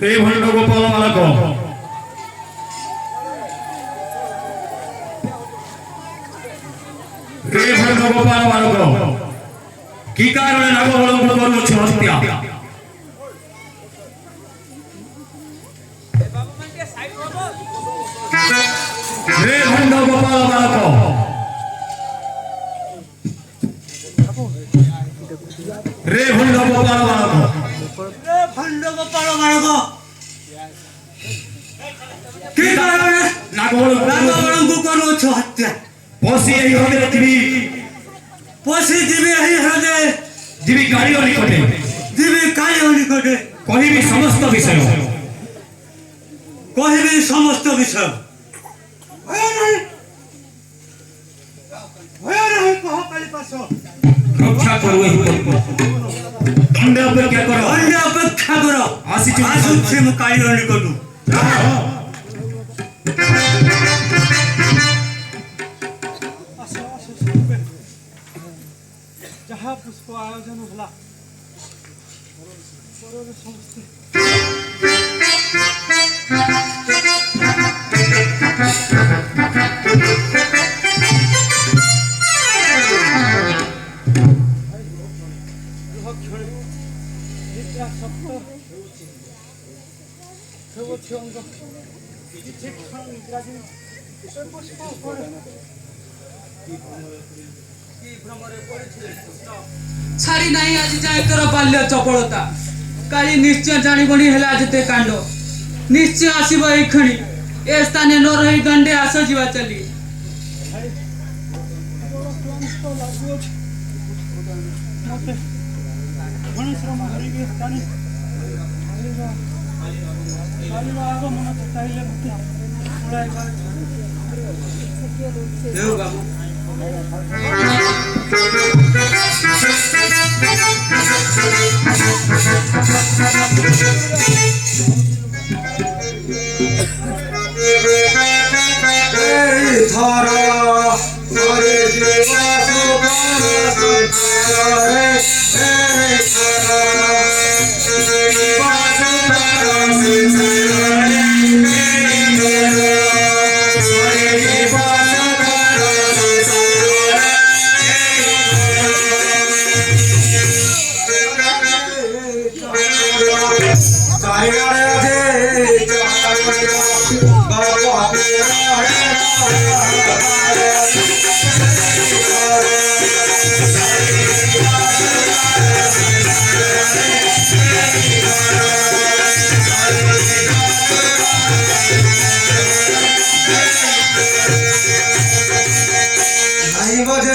रे भंड गोपाल मालक रे भंड गोपाल मालक की कारण नागवलंब करुछ हत्या रे भंड गोपाल मालक रे भंड गोपाल मालक रे भंड गोपाल मालक की कारण नागवलंब करुछ हत्या पसी एही हृदय जीवी पसी जीवी एही हृदय जीवी कालियो निकटे जीवी कालियो निकटे कहिबी समस्त विषय कहिबी समस्त विषय कह काली पास रक्षा करू दंड अपेक्षा करो दंड अपेक्षा करो आसुछि मु कालियो निकटू जहाँ पुष्प आयोजन होला छाड़ी नहीं आज जाए तोर बाल्य चपलता काली निश्चय जाणीबणी हेला जेते कांड निश्चय आसीब एई खणी ए स्थाने न रही दंडे आस जीवा चली देव बाबू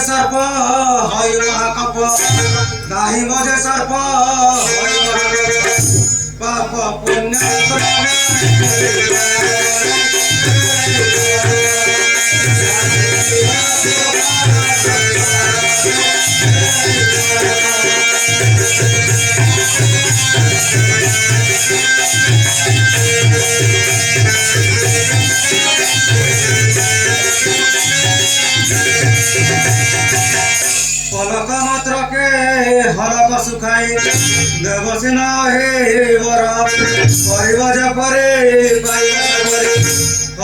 सर्प हय महाकप नाही मजे सर्प पाप पुण्य पलक मात्र के हरक सुखाई देवसेन हे वर परिवज परे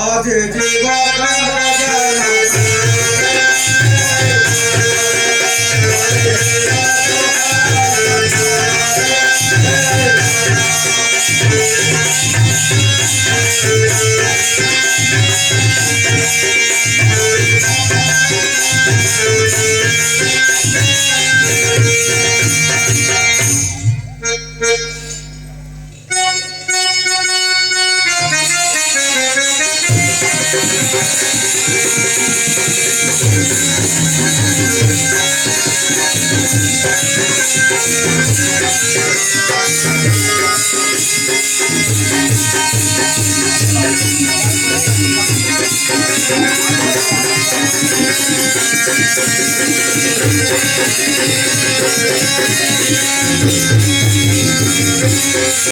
अधे जीव